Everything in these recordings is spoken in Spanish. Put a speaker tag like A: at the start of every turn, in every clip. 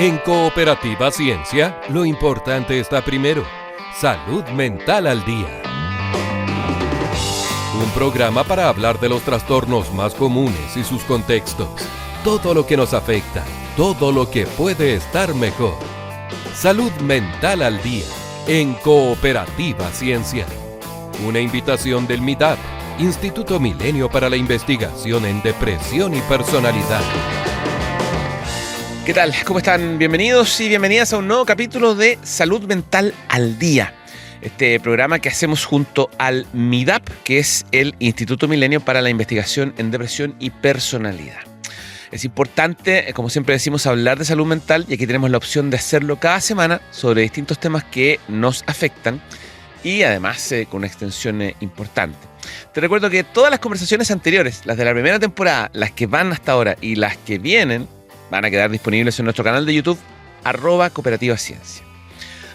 A: En Cooperativa Ciencia, lo importante está primero. Salud mental al día. Un programa para hablar de los trastornos más comunes y sus contextos. Todo lo que nos afecta, todo lo que puede estar mejor. Salud mental al día, en Cooperativa Ciencia. Una invitación del MIDAP, Instituto Milenio para la Investigación en Depresión y Personalidad.
B: ¿Qué tal? ¿Cómo están? Bienvenidos y bienvenidas a un nuevo capítulo de Salud Mental al Día. Este programa que hacemos junto al MIDAP, que es el Instituto Milenio para la Investigación en Depresión y Personalidad. Es importante, como siempre decimos, hablar de salud mental y aquí tenemos la opción de hacerlo cada semana sobre distintos temas que nos afectan y además con una extensión importante. Te recuerdo que todas las conversaciones anteriores, las de la primera temporada, las que van hasta ahora y las que vienen, van a quedar disponibles en nuestro canal de YouTube, @Cooperativa Ciencia.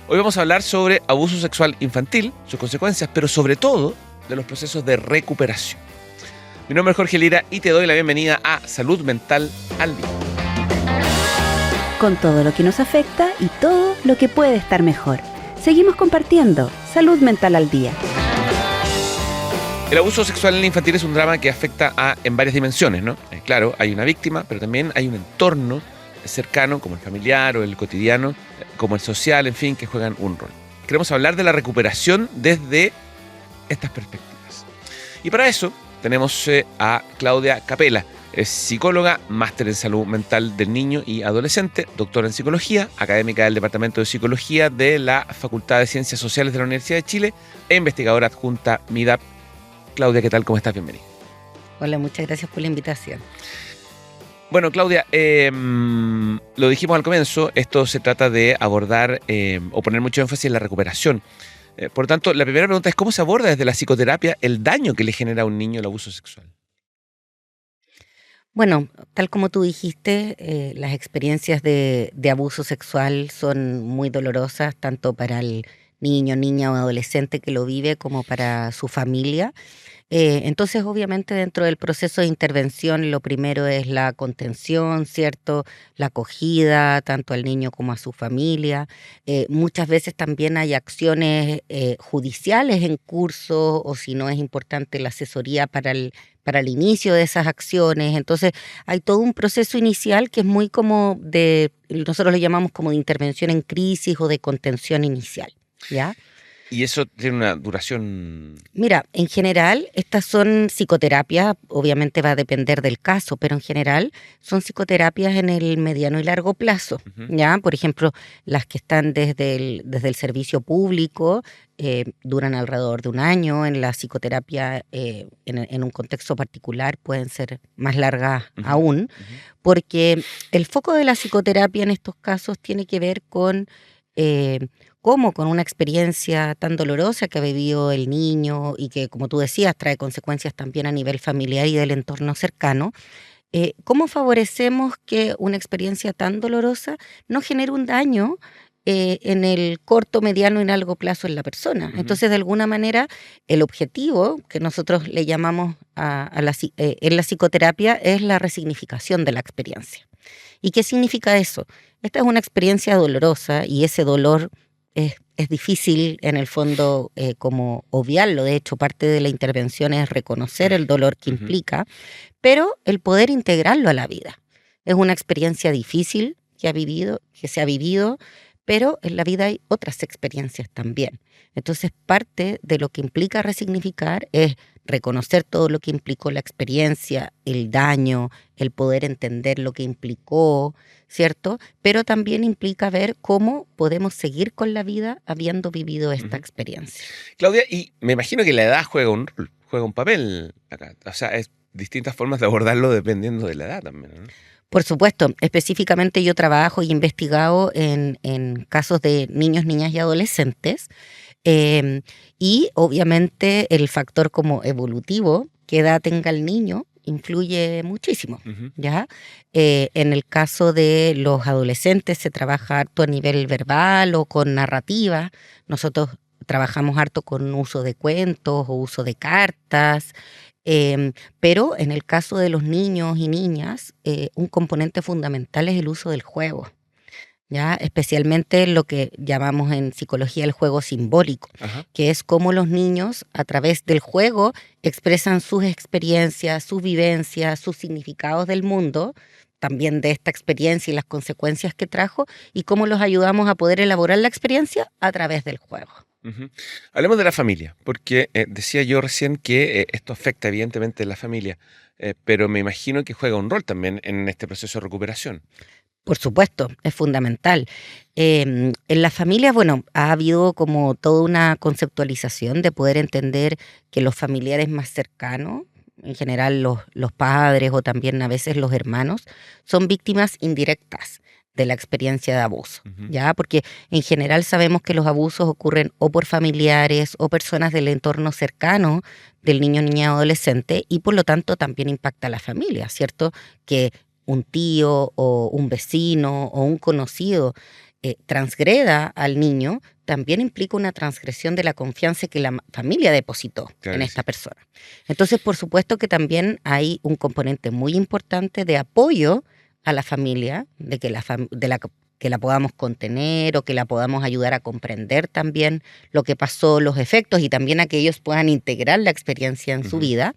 B: Hoy vamos a hablar sobre abuso sexual infantil, sus consecuencias, pero sobre todo de los procesos de recuperación. Mi nombre es Jorge Lira y te doy la bienvenida a Salud Mental al Día.
C: Con todo lo que nos afecta y todo lo que puede estar mejor. Seguimos compartiendo Salud Mental al Día.
B: El abuso sexual infantil es un drama que afecta en varias dimensiones, ¿no? Claro, hay una víctima, pero también hay un entorno cercano, como el familiar o el cotidiano, como el social, en fin, que juegan un rol. Queremos hablar de la recuperación desde estas perspectivas. Y para eso tenemos a Claudia Capela. Es psicóloga, máster en salud mental del niño y adolescente, doctora en psicología, académica del Departamento de Psicología de la Facultad de Ciencias Sociales de la Universidad de Chile e investigadora adjunta MIDAP. Claudia, ¿qué tal? ¿Cómo estás? Bienvenida.
D: Hola, muchas gracias por la invitación.
B: Bueno, Claudia, lo dijimos al comienzo, esto se trata de abordar o poner mucho énfasis en la recuperación. Por lo tanto, la primera pregunta es ¿cómo se aborda desde la psicoterapia el daño que le genera a un niño el abuso sexual?
D: Bueno, tal como tú dijiste, las experiencias de abuso sexual son muy dolorosas, tanto para el niño, niña o adolescente que lo vive como para su familia. Entonces, obviamente, dentro del proceso de intervención, lo primero es la contención, ¿cierto? La acogida, tanto al niño como a su familia. Muchas veces también hay acciones judiciales en curso, o si no es importante, la asesoría para el inicio de esas acciones. Entonces, hay todo un proceso inicial que es muy como nosotros le llamamos como de intervención en crisis o de contención inicial, ¿ya?
B: ¿Y eso tiene una duración?
D: Mira, en general, estas son psicoterapias, obviamente va a depender del caso, pero en general son psicoterapias en el mediano y largo plazo, ¿ya? Por ejemplo, las que están desde el servicio público duran alrededor de un año, en la psicoterapia en un contexto particular pueden ser más largas aún, porque el foco de la psicoterapia en estos casos tiene que ver con cómo con una experiencia tan dolorosa que ha vivido el niño y que, como tú decías, trae consecuencias también a nivel familiar y del entorno cercano, cómo favorecemos que una experiencia tan dolorosa no genere un daño en el corto, mediano y largo plazo en la persona. Entonces, de alguna manera, el objetivo que nosotros le llamamos en la psicoterapia es la resignificación de la experiencia. ¿Y qué significa eso? Esta es una experiencia dolorosa y ese dolor es difícil en el fondo como obviarlo. De hecho, parte de la intervención es reconocer el dolor que implica, pero el poder integrarlo a la vida. Es una experiencia difícil que se ha vivido, pero en la vida hay otras experiencias también. Entonces, parte de lo que implica resignificar es reconocer todo lo que implicó la experiencia, el daño, el poder entender lo que implicó, ¿cierto? Pero también implica ver cómo podemos seguir con la vida habiendo vivido esta experiencia.
B: Claudia, y me imagino que la edad juega un rol, juega un papel acá. O sea, es distintas formas de abordarlo dependiendo de la edad también, ¿no?
D: Por supuesto, específicamente yo trabajo y he investigado en casos de niños, niñas y adolescentes. Y obviamente el factor como evolutivo, que edad tenga el niño, influye muchísimo, ¿ya? En el caso de los adolescentes se trabaja harto a nivel verbal o con narrativa. Nosotros trabajamos harto con uso de cuentos o uso de cartas. Pero en el caso de los niños y niñas, un componente fundamental es el uso del juego. ¿ya? Especialmente lo que llamamos en psicología el juego simbólico,
B: Ajá.
D: que es cómo los niños a través del juego expresan sus experiencias, sus vivencias, sus significados del mundo, también de esta experiencia y las consecuencias que trajo, y cómo los ayudamos a poder elaborar la experiencia a través del juego.
B: Ujú. Hablemos de la familia, porque decía yo recién que esto afecta evidentemente a la familia, pero me imagino que juega un rol también en este proceso de recuperación.
D: Por supuesto, es fundamental. En las familias, bueno, ha habido como toda una conceptualización de poder entender que los familiares más cercanos, en general los padres o también a veces los hermanos, son víctimas indirectas de la experiencia de abuso,
B: Ujú.
D: ¿ya? Porque en general sabemos que los abusos ocurren o por familiares o personas del entorno cercano del niño, niña o adolescente, y por lo tanto también impacta a la familia, ¿cierto? Que un tío o un vecino o un conocido transgreda al niño, también implica una transgresión de la confianza que la familia depositó
B: Claro
D: en
B: que
D: esta
B: sí.
D: persona. Entonces, por supuesto que también hay un componente muy importante de apoyo a la familia, de que que la podamos contener o que la podamos ayudar a comprender también lo que pasó, los efectos, y también a que ellos puedan integrar la experiencia en su
B: Ujú.
D: vida.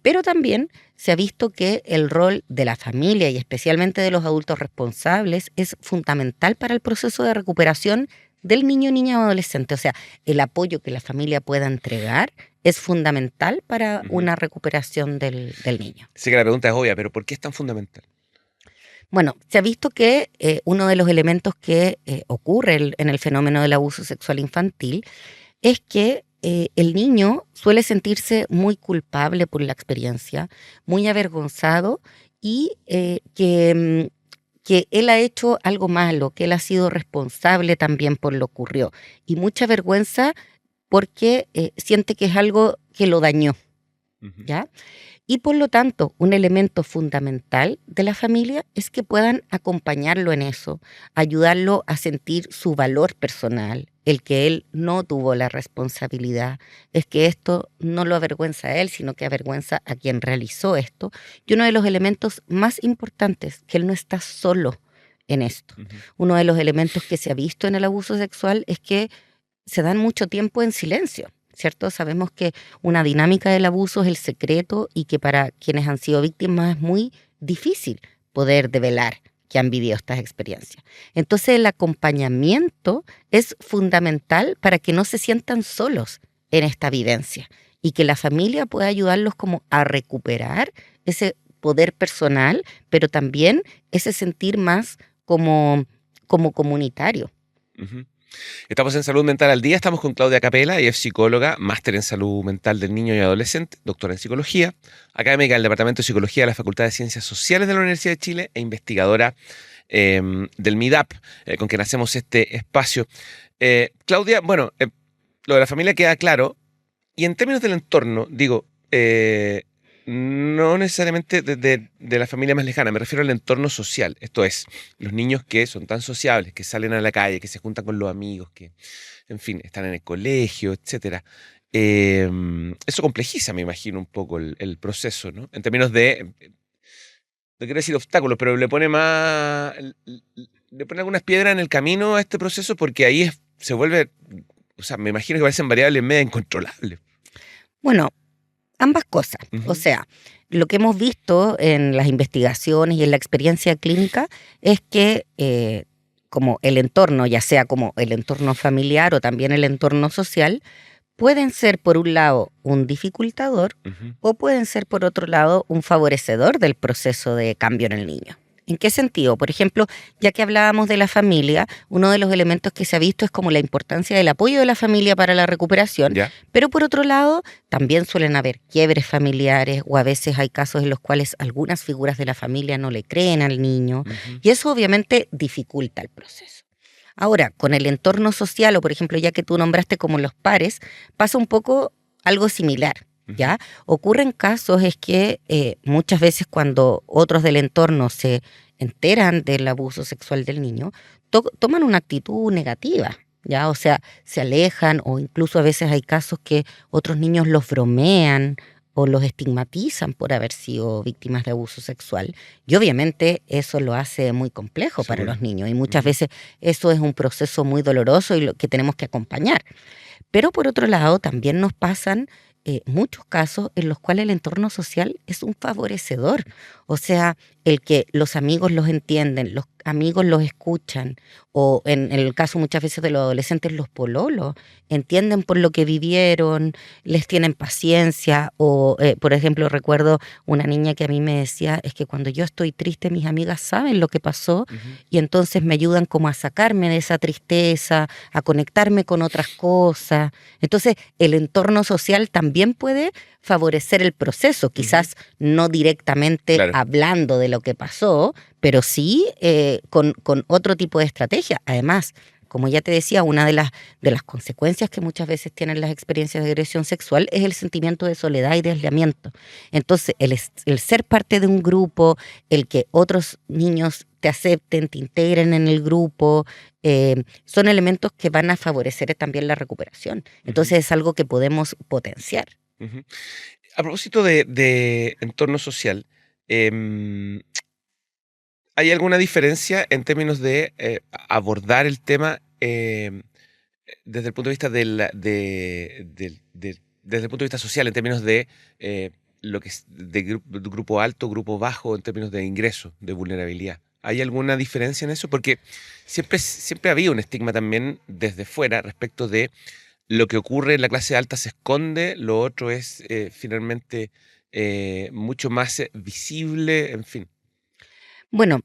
D: Pero también se ha visto que el rol de la familia y especialmente de los adultos responsables es fundamental para el proceso de recuperación del niño, niña o adolescente. O sea, el apoyo que la familia pueda entregar es fundamental para
B: Ujú.
D: una recuperación del niño.
B: Sé que la pregunta es obvia, pero ¿por qué es tan fundamental?
D: Bueno, se ha visto que uno de los elementos que ocurre en el fenómeno del abuso sexual infantil es que el niño suele sentirse muy culpable por la experiencia, muy avergonzado, y que él ha hecho algo malo, que él ha sido responsable también por lo que ocurrió, y mucha vergüenza porque siente que es algo que lo dañó,
B: Ujú.
D: ¿ya? Y por lo tanto, un elemento fundamental de la familia es que puedan acompañarlo en eso, ayudarlo a sentir su valor personal, el que él no tuvo la responsabilidad, es que esto no lo avergüenza a él, sino que avergüenza a quien realizó esto. Y uno de los elementos más importantes, que él no está solo en esto.
B: Ujú.
D: Uno de los elementos que se ha visto en el abuso sexual es que se dan mucho tiempo en silencio, ¿cierto? Sabemos que una dinámica del abuso es el secreto y que para quienes han sido víctimas es muy difícil poder develar que han vivido estas experiencias. Entonces el acompañamiento es fundamental para que no se sientan solos en esta vivencia y que la familia pueda ayudarlos como a recuperar ese poder personal, pero también ese sentir más como comunitario.
B: Ujú. Estamos en Salud Mental al Día, estamos con Claudia Capela, ella es psicóloga, máster en Salud Mental del Niño y Adolescente, doctora en Psicología, académica del Departamento de Psicología de la Facultad de Ciencias Sociales de la Universidad de Chile e investigadora del MIDAP, con quien hacemos este espacio. Claudia, bueno, lo de la familia queda claro, y en términos del entorno, digo, no necesariamente de la familia más lejana, me refiero al entorno social. Esto es, los niños que son tan sociables, que salen a la calle, que se juntan con los amigos, que, en fin, están en el colegio, etcétera. Eso complejiza, me imagino, un poco el proceso, ¿no? En términos de, no quiero decir obstáculos, pero le pone algunas piedras en el camino a este proceso, porque ahí se vuelve, o sea, me imagino que parecen variables media incontrolables.
D: Bueno, ambas cosas. O
B: Ujú.
D: sea, lo que hemos visto en las investigaciones y en la experiencia clínica es que como el entorno, ya sea como el entorno familiar o también el entorno social, pueden ser por un lado un dificultador
B: Ujú.
D: o pueden ser por otro lado un favorecedor del proceso de cambio en el niño. ¿En qué sentido? Por ejemplo, ya que hablábamos de la familia, uno de los elementos que se ha visto es como la importancia del apoyo de la familia para la recuperación,
B: ¿Ya?
D: pero por otro lado, también suelen haber quiebres familiares o a veces hay casos en los cuales algunas figuras de la familia no le creen al niño,
B: Ujú.
D: y eso obviamente dificulta el proceso. Ahora, con el entorno social, o por ejemplo, ya que tú nombraste como los pares, pasa un poco algo similar, ¿ya? Ocurren casos es que muchas veces cuando otros del entorno se enteran del abuso sexual del niño, toman una actitud negativa, ¿ya? O sea, se alejan o incluso a veces hay casos que otros niños los bromean o los estigmatizan por haber sido víctimas de abuso sexual. Y obviamente eso lo hace muy complejo para los niños y muchas veces eso es un proceso muy doloroso y lo que tenemos que acompañar. Pero por otro lado también nos pasan muchos casos en los cuales el entorno social es un favorecedor. O sea, el que los amigos los entienden, los amigos los escuchan, o en el caso muchas veces de los adolescentes, los pololos, entienden por lo que vivieron, les tienen paciencia, o por ejemplo recuerdo una niña que a mí me decía, es que cuando yo estoy triste mis amigas saben lo que pasó y entonces me ayudan como a sacarme de esa tristeza, a conectarme con otras cosas. Entonces el entorno social también puede favorecer el proceso, quizás no directamente hablando de lo que pasó, pero sí con otro tipo de estrategia. Además, como ya te decía, una de las consecuencias que muchas veces tienen las experiencias de agresión sexual es el sentimiento de soledad y de aislamiento. Entonces, el ser parte de un grupo, el que otros niños te acepten, te integren en el grupo, son elementos que van a favorecer también la recuperación. Entonces, es algo que podemos potenciar.
B: A propósito de entorno social, ¿hay alguna diferencia en términos de abordar el tema desde el punto de vista desde el punto de vista social, en términos de lo que es de grupo alto, grupo bajo, en términos de ingreso, de vulnerabilidad? ¿Hay alguna diferencia en eso? Porque siempre había un estigma también desde fuera respecto de lo que ocurre en la clase alta se esconde, lo otro es finalmente mucho más visible, en fin.
D: Bueno,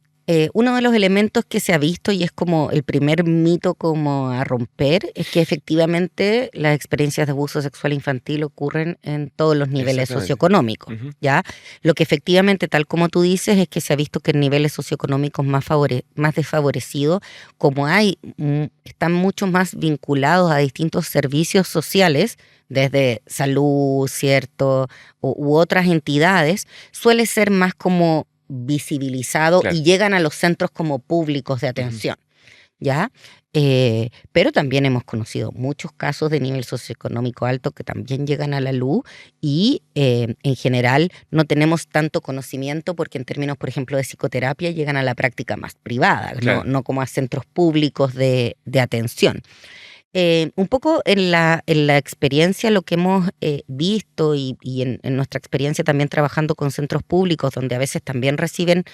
D: uno de los elementos que se ha visto y es como el primer mito como a romper es que efectivamente las experiencias de abuso sexual infantil ocurren en todos los niveles socioeconómicos, ¿ya? Lo que efectivamente, tal como tú dices, es que se ha visto que en niveles socioeconómicos más desfavorecidos, como están mucho más vinculados a distintos servicios sociales, desde salud, ¿cierto? U otras entidades, suele ser más como visibilizado y llegan a los centros como públicos de atención, ¿ya? Pero también hemos conocido muchos casos de nivel socioeconómico alto que también llegan a la luz y en general no tenemos tanto conocimiento porque en términos, por ejemplo, de psicoterapia llegan a la práctica más privada, no como a centros públicos de atención. Un poco en la experiencia, lo que hemos visto y en nuestra experiencia también trabajando con centros públicos, donde a veces también reciben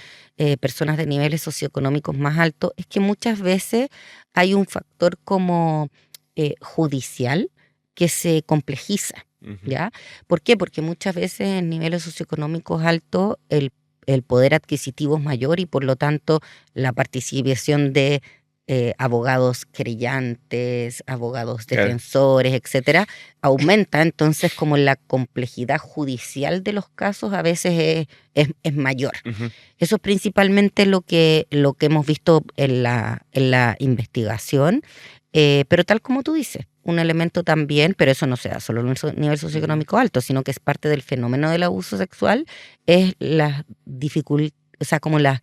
D: personas de niveles socioeconómicos más altos, es que muchas veces hay un factor como judicial que se complejiza, ¿ya? ¿Por qué? Porque muchas veces en niveles socioeconómicos altos el poder adquisitivo es mayor y por lo tanto la participación de abogados querellantes, abogados defensores, etcétera, aumenta. Entonces, como la complejidad judicial de los casos a veces es mayor. Eso es principalmente lo que hemos visto en la investigación. Pero tal como tú dices, un elemento también, pero eso no se da solo en un nivel socioeconómico alto, sino que es parte del fenómeno del abuso sexual, es la dificultad, o sea, como las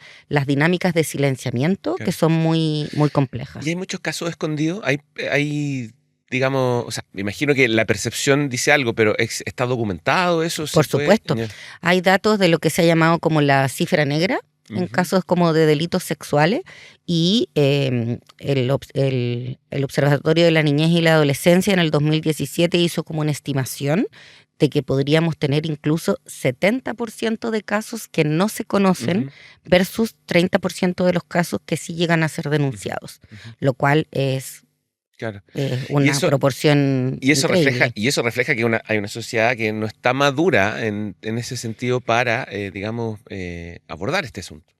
D: dinámicas de silenciamiento que son muy, muy complejas.
B: ¿Y hay muchos casos escondidos? ¿Hay, digamos, o sea, me imagino que la percepción dice algo, pero ¿está documentado eso?
D: Por supuesto. Hay datos de lo que se ha llamado como la cifra negra, en casos como de delitos sexuales, y el Observatorio de la Niñez y la Adolescencia en el 2017 hizo como una estimación de que podríamos tener incluso 70% de casos que no se conocen versus 30% de los casos que sí llegan a ser denunciados, lo cual es una proporción
B: y eso
D: increíble.
B: refleja que hay una sociedad que no está madura en ese sentido para, digamos, abordar este asunto.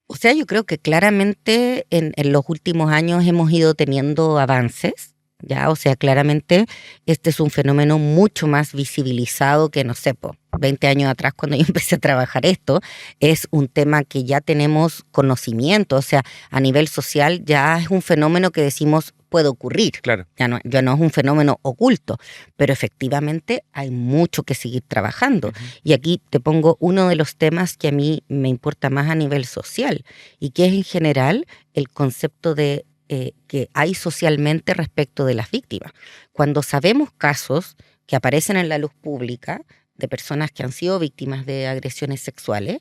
D: O sea, yo creo que claramente en los últimos años hemos ido teniendo avances, ¿ya? O sea, claramente este es un fenómeno mucho más visibilizado que, no sé, 20 años atrás cuando yo empecé a trabajar esto. Es un tema que ya tenemos conocimiento, o sea, a nivel social ya es un fenómeno que decimos puede ocurrir.
B: Claro.
D: Ya no es un fenómeno oculto, pero efectivamente hay mucho que seguir trabajando. Y aquí te pongo uno de los temas que a mí me importa más a nivel social y que es en general el concepto de que hay socialmente respecto de las víctimas. Cuando sabemos casos que aparecen en la luz pública de personas que han sido víctimas de agresiones sexuales,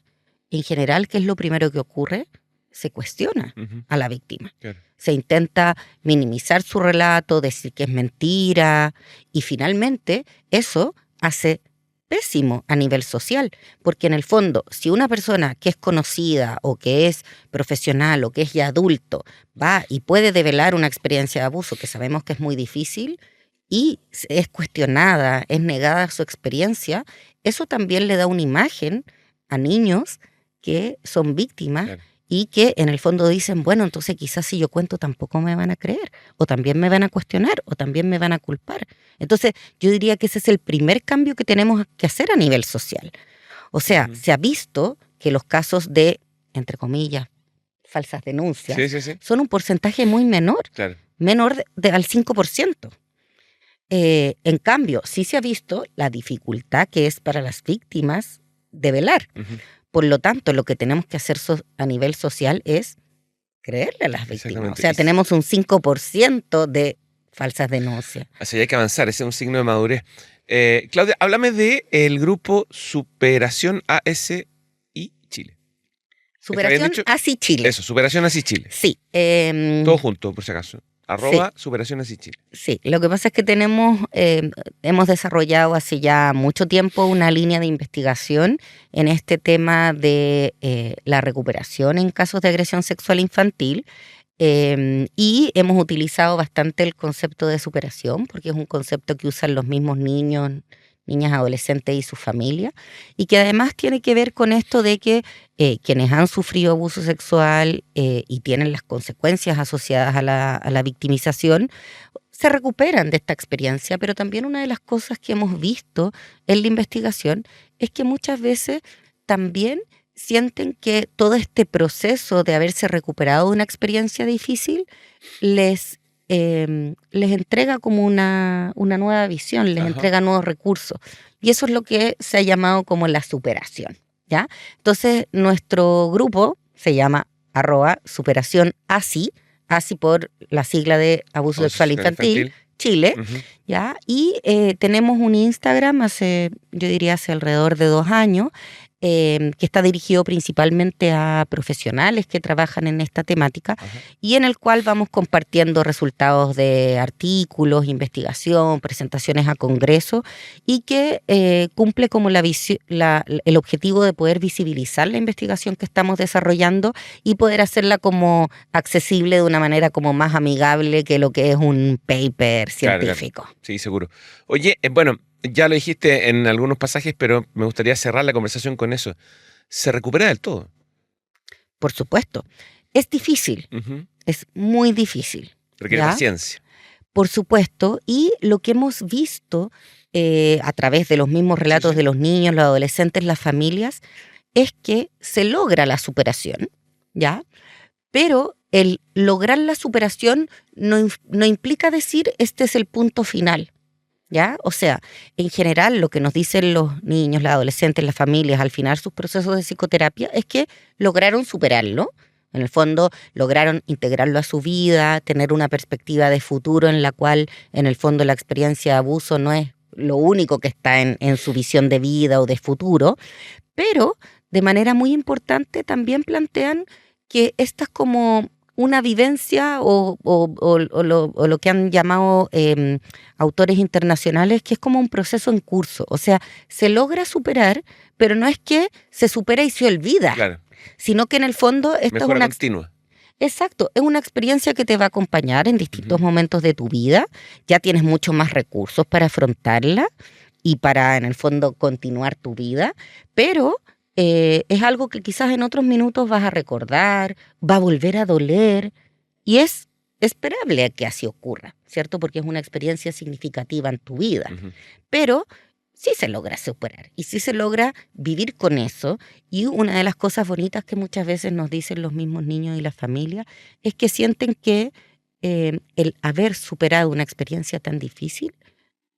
D: en general, ¿qué es lo primero que ocurre? Se cuestiona a la víctima.
B: Claro.
D: Se intenta minimizar su relato, decir que es mentira, y finalmente eso hace pésimo a nivel social, porque en el fondo, si una persona que es conocida o que es profesional o que es ya adulto va y puede develar una experiencia de abuso, que sabemos que es muy difícil, y es cuestionada, es negada su experiencia, eso también le da una imagen a niños que son víctimas.
B: Claro.
D: Y que en el fondo dicen, bueno, entonces quizás si yo cuento tampoco me van a creer, o también me van a cuestionar, o también me van a culpar. Entonces yo diría que ese es el primer cambio que tenemos que hacer a nivel social. O sea, se ha visto que los casos de, entre comillas, falsas denuncias,
B: Sí.
D: son un porcentaje muy menor,
B: Claro.
D: menor al 5%. En cambio, sí se ha visto la dificultad que es para las víctimas develar. Por lo tanto, lo que tenemos que hacer a nivel social es creerle a las víctimas.
B: Exactamente.
D: O sea, tenemos un 5% de falsas denuncias.
B: Así hay que avanzar, ese es un signo de madurez. Claudia, háblame del grupo Superación ASI Chile.
D: Superación
B: dicho?
D: ASI Chile.
B: Eso, Superación ASI Chile.
D: Sí.
B: Todo junto, por si acaso. @ Superación ASI Chile.
D: Sí, lo que pasa es que hemos desarrollado hace ya mucho tiempo una línea de investigación en este tema de la recuperación en casos de agresión sexual infantil, y hemos utilizado bastante el concepto de superación, porque es un concepto que usan los mismos niños, niñas, adolescentes y sus familias, y que además tiene que ver con esto de que quienes han sufrido abuso sexual y tienen las consecuencias asociadas a la victimización, se recuperan de esta experiencia, pero también una de las cosas que hemos visto en la investigación es que muchas veces también sienten que todo este proceso de haberse recuperado de una experiencia difícil les entrega como una nueva visión, les entrega nuevos recursos. Y eso es lo que se ha llamado como la superación, ¿ya? Entonces, nuestro grupo se llama @superación ASI por la sigla de Abuso Sexual Infantil Chile, ¿ya? Y tenemos un Instagram yo diría hace alrededor de 2 años, que está dirigido principalmente a profesionales que trabajan en esta temática, y en el cual vamos compartiendo resultados de artículos, investigación, presentaciones a congresos, y que cumple como el objetivo de poder visibilizar la investigación que estamos desarrollando y poder hacerla como accesible de una manera como más amigable que lo que es un paper científico.
B: Claro. Sí, seguro. Oye, bueno, ya lo dijiste en algunos pasajes, pero me gustaría cerrar la conversación con eso. ¿Se recupera del todo?
D: Por supuesto. Es difícil, es muy difícil.
B: Requiere paciencia.
D: Por supuesto, y lo que hemos visto a través de los mismos relatos de los niños, los adolescentes, las familias, es que se logra la superación, ¿ya? Pero el lograr la superación no implica decir este es el punto final, ¿ya? O sea, en general lo que nos dicen los niños, los adolescentes, las familias al final sus procesos de psicoterapia es que lograron superarlo. En el fondo lograron integrarlo a su vida, tener una perspectiva de futuro en la cual en el fondo la experiencia de abuso no es lo único que está en su visión de vida o de futuro, pero de manera muy importante también plantean que esta es como una vivencia o lo que han llamado autores internacionales, que es como un proceso en curso. O sea, se logra superar, pero no es que se supera y se olvida,
B: Claro.
D: sino que en el fondo esta
B: Mejora
D: es una
B: continua.
D: Exacto, es una experiencia que te va a acompañar en distintos momentos de tu vida. Ya tienes mucho más recursos para afrontarla y para, en el fondo, continuar tu vida, pero es algo que quizás en otros minutos vas a recordar, va a volver a doler, y es esperable que así ocurra, ¿cierto? Porque es una experiencia significativa en tu vida, pero sí se logra superar y sí se logra vivir con eso. Y una de las cosas bonitas que muchas veces nos dicen los mismos niños y las familias es que sienten que el haber superado una experiencia tan difícil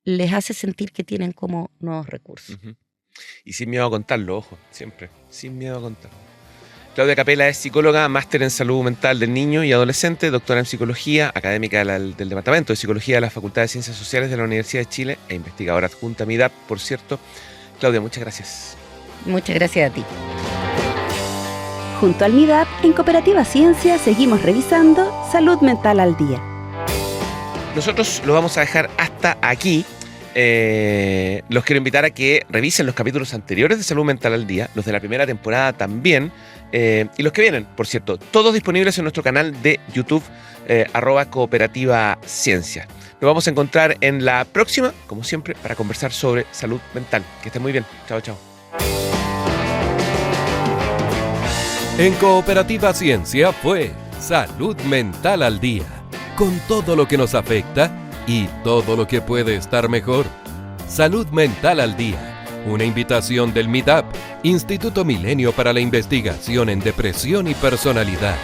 D: les hace sentir que tienen como nuevos recursos.
B: Y sin miedo a contarlo, ojo, siempre, sin miedo a contarlo. Claudia Capela es psicóloga, máster en salud mental del niño y adolescente, doctora en psicología, académica del Departamento de Psicología de la Facultad de Ciencias Sociales de la Universidad de Chile e investigadora adjunta MIDAP, por cierto. Claudia, muchas gracias.
D: Muchas gracias a ti.
C: Junto al MIDAP, en Cooperativa Ciencia seguimos revisando Salud Mental al Día.
B: Nosotros lo vamos a dejar hasta aquí. Los quiero invitar a que revisen los capítulos anteriores de Salud Mental al Día, los de la primera temporada también, y los que vienen, por cierto, todos disponibles en nuestro canal de YouTube, @Cooperativa Ciencia. Nos vamos a encontrar en la próxima, como siempre, para conversar sobre salud mental. Que estén muy bien. Chao, chao.
A: En Cooperativa Ciencia fue Salud Mental al Día, con todo lo que nos afecta y todo lo que puede estar mejor. Salud Mental al Día, una invitación del MIDAP, Instituto Milenio para la Investigación en Depresión y Personalidad.